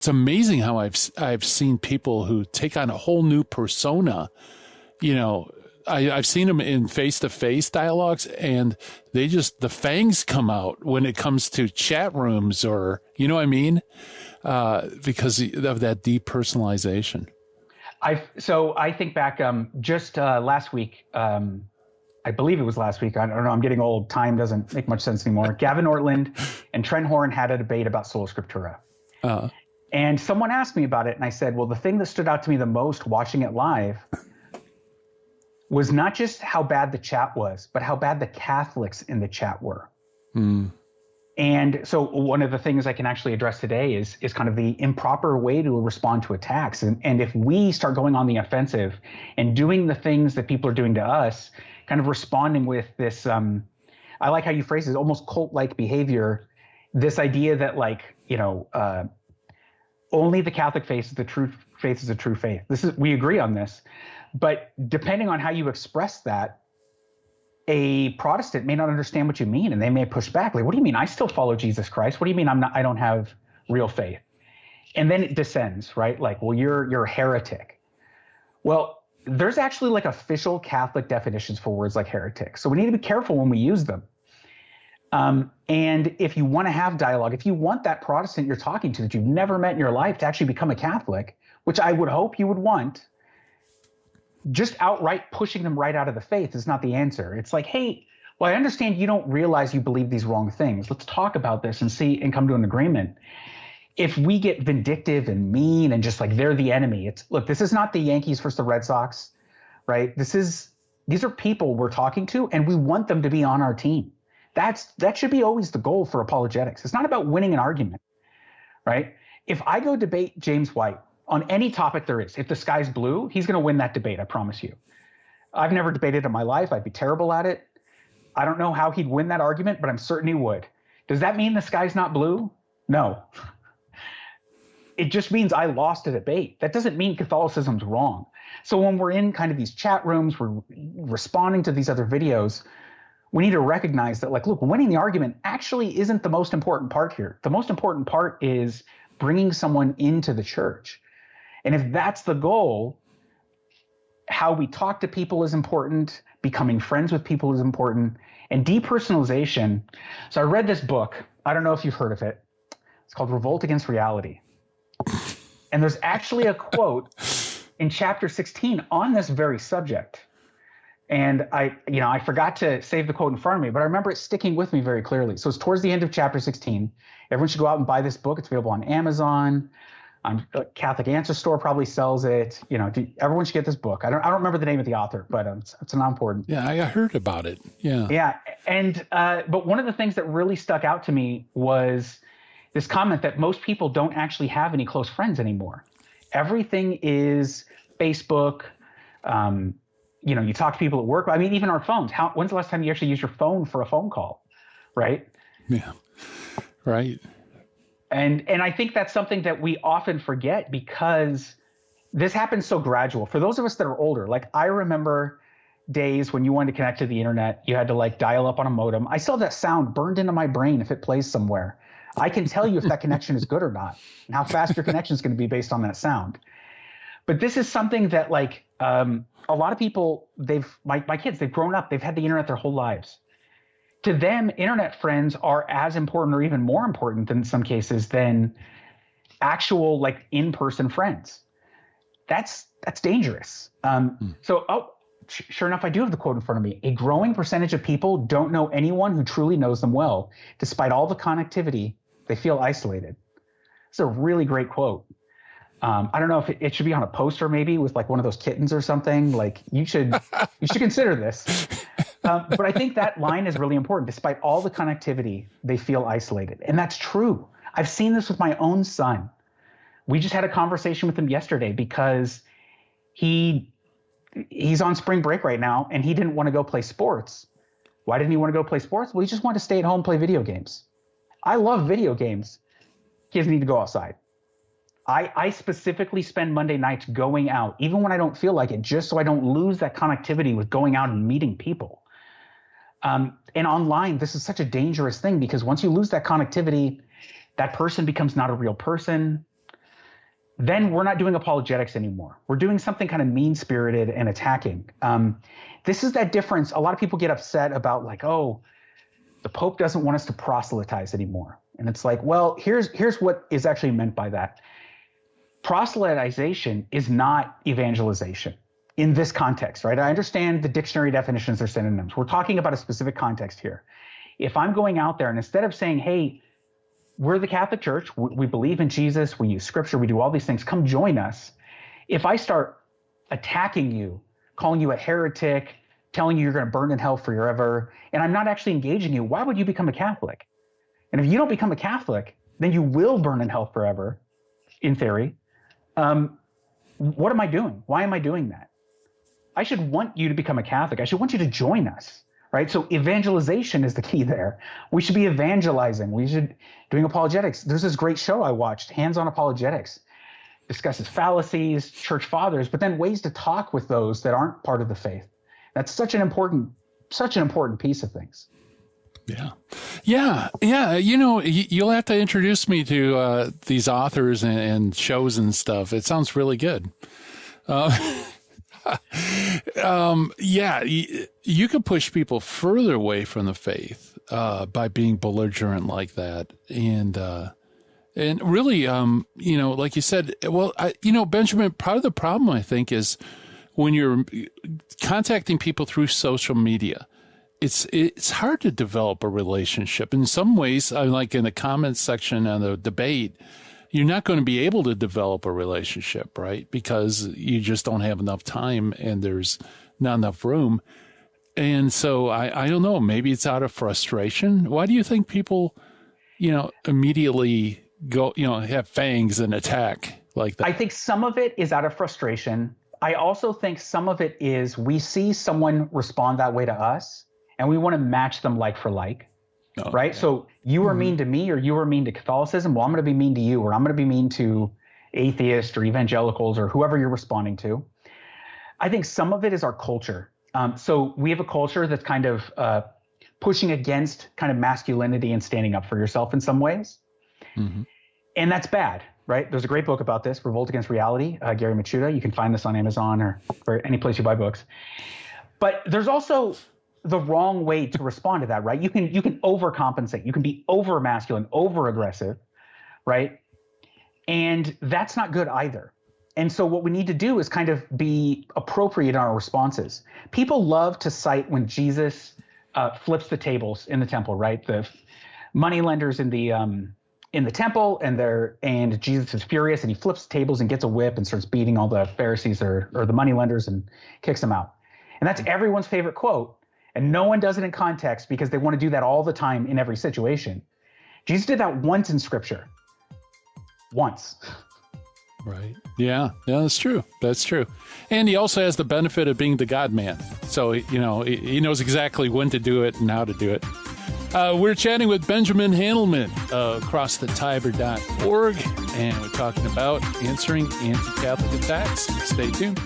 it's amazing how I've seen people who take on a whole new persona. You know, I've seen them in face-to-face dialogues, and the fangs come out when it comes to chat rooms, or, you know what I mean? Because of that depersonalization. So I think back just last week, I believe it was last week. I don't know. I'm getting old. Time doesn't make much sense anymore. Gavin Ortland and Trent Horn had a debate about Sola Scriptura. And someone asked me about it, and I said, well, the thing that stood out to me the most watching it live was not just how bad the chat was, but how bad the Catholics in the chat were. And so one of the things I can actually address today is kind of the improper way to respond to attacks. And if we start going on the offensive and doing the things that people are doing to us, kind of responding with this, I like how you phrase it, almost cult-like behavior, this idea that, like, you know, only the Catholic faith is the true faith is a true faith. We agree on this, but depending on how you express that, a Protestant may not understand what you mean, and they may push back. Like, what do you mean? I still follow Jesus Christ. What do you mean I don't have real faith? And then it descends, right? Like, well, you're a heretic. Well, there's actually like official Catholic definitions for words like heretic. So we need to be careful when we use them. And if you want to have dialogue, if you want that Protestant you're talking to that you've never met in your life to actually become a Catholic, which I would hope you would want, just outright pushing them right out of the faith is not the answer. It's like, hey, well, I understand you don't realize you believe these wrong things. Let's talk about this and see and come to an agreement. If we get vindictive and mean and just like they're the enemy, look, this is not the Yankees versus the Red Sox, right? These are people we're talking to, and we want them to be on our team. That should be always the goal for apologetics. It's not about winning an argument, right? If I go debate James White on any topic there is, if the sky's blue, he's going to win that debate, I promise you. I've never debated in my life. I'd be terrible at it. I don't know how he'd win that argument, but I'm certain he would. Does that mean the sky's not blue? No. It just means I lost a debate. That doesn't mean Catholicism's wrong. So when we're in kind of these chat rooms, we're responding to these other videos, we need to recognize that, like, look, winning the argument actually isn't the most important part here. The most important part is bringing someone into the church. And if that's the goal, how we talk to people is important, becoming friends with people is important, and depersonalization. So I read this book. I don't know if you've heard of it. It's called Revolt Against Reality. And there's actually a quote in chapter 16 on this very subject. And I forgot to save the quote in front of me, but I remember it sticking with me very clearly. So it's towards the end of chapter 16. Everyone should go out and buy this book. It's available on Amazon. Catholic Answer Store probably sells it. You know, everyone should get this book. I don't remember the name of the author, but it's not important. Yeah, I heard about it. Yeah. Yeah, and but one of the things that really stuck out to me was this comment that most people don't actually have any close friends anymore. Everything is Facebook. You talk to people at work. I mean, even our phones. When's the last time you actually used your phone for a phone call, right? Yeah, right. And I think that's something that we often forget because this happens so gradual. For those of us that are older, like I remember days when you wanted to connect to the internet, you had to like dial up on a modem. I still have that sound burned into my brain if it plays somewhere. I can tell you if that connection is good or not and how fast your connection is going to be based on that sound. But this is something that like a lot of people, my kids, they've grown up, they've had the internet their whole lives. To them, internet friends are as important or even more important in some cases than actual like in-person friends. That's dangerous. Sure enough, I do have the quote in front of me. A growing percentage of people don't know anyone who truly knows them well. Despite all the connectivity, they feel isolated. It's a really great quote. I don't know if it should be on a poster maybe with like one of those kittens or something. Like you should consider this. But I think that line is really important. Despite all the connectivity, they feel isolated. And that's true. I've seen this with my own son. We just had a conversation with him yesterday because he's on spring break right now and he didn't want to go play sports. Why didn't he want to go play sports? Well, he just wanted to stay at home and play video games. I love video games. Kids need to go outside. I specifically spend Monday nights going out, even when I don't feel like it, just so I don't lose that connectivity with going out and meeting people. And online, this is such a dangerous thing because once you lose that connectivity, that person becomes not a real person. then we're not doing apologetics anymore. We're doing something kind of mean-spirited and attacking. This is that difference. A lot of people get upset about like, oh, the Pope doesn't want us to proselytize anymore. And it's like, well, here's what is actually meant by that. Proselytization is not evangelization in this context, right? I understand the dictionary definitions are synonyms. We're talking about a specific context here. If I'm going out there and instead of saying, hey, we're the Catholic Church, we believe in Jesus, we use scripture, we do all these things, come join us. If I start attacking you, calling you a heretic, telling you you're going to burn in hell forever, and I'm not actually engaging you, why would you become a Catholic? And if you don't become a Catholic, then you will burn in hell forever, in theory. What am I doing? Why am I doing that? I should want you to become a Catholic. I should want you to join us, right? So evangelization is the key there. We should be evangelizing. We should doing apologetics. There's this great show I watched, Hands on Apologetics, discusses fallacies, church fathers, but then ways to talk with those that aren't part of the faith. That's such an important piece of things. Yeah. You know, you'll have to introduce me to these authors and shows and stuff. It sounds really good. Yeah, you could push people further away from the faith by being belligerent like that, and really, you know, like you said, well, Benjamin, part of the problem I think is when you're contacting people through social media, it's hard to develop a relationship. In some ways, like in the comments section on the debate, you're not going to be able to develop a relationship, right? Because you just don't have enough time and there's not enough room. And so I don't know, maybe it's out of frustration. Why do you think people, immediately go, have fangs and attack like that? I think some of it is out of frustration. I also think some of it is we see someone respond that way to us and we want to match them like for like. Oh, right. Yeah. So you were mean to me or you were mean to Catholicism. Well, I'm going to be mean to you, or I'm going to be mean to atheists or evangelicals or whoever you're responding to. I think some of it is our culture. So we have a culture that's kind of pushing against kind of masculinity and standing up for yourself in some ways. Mm-hmm. And that's bad. Right. There's a great book about this, Revolt Against Reality, Gary Michuta. You can find this on Amazon or any place you buy books. But there's also the wrong way to respond to that, right? You can overcompensate. You can be over masculine, over aggressive, right? And that's not good either. And so what we need to do is kind of be appropriate in our responses. People love to cite when Jesus flips the tables in the temple, right? The moneylenders in the temple, and Jesus is furious and he flips tables and gets a whip and starts beating all the Pharisees or the moneylenders and kicks them out. And that's everyone's favorite quote. And no one does it in context because they want to do that all the time in every situation. Jesus did that once in Scripture. Once. Right. Yeah, that's true. That's true. And he also has the benefit of being the God-man. So, he knows exactly when to do it and how to do it. We're chatting with Benjamin Handelman, acrossthetiber.org, and we're talking about answering anti-Catholic attacks. Stay tuned.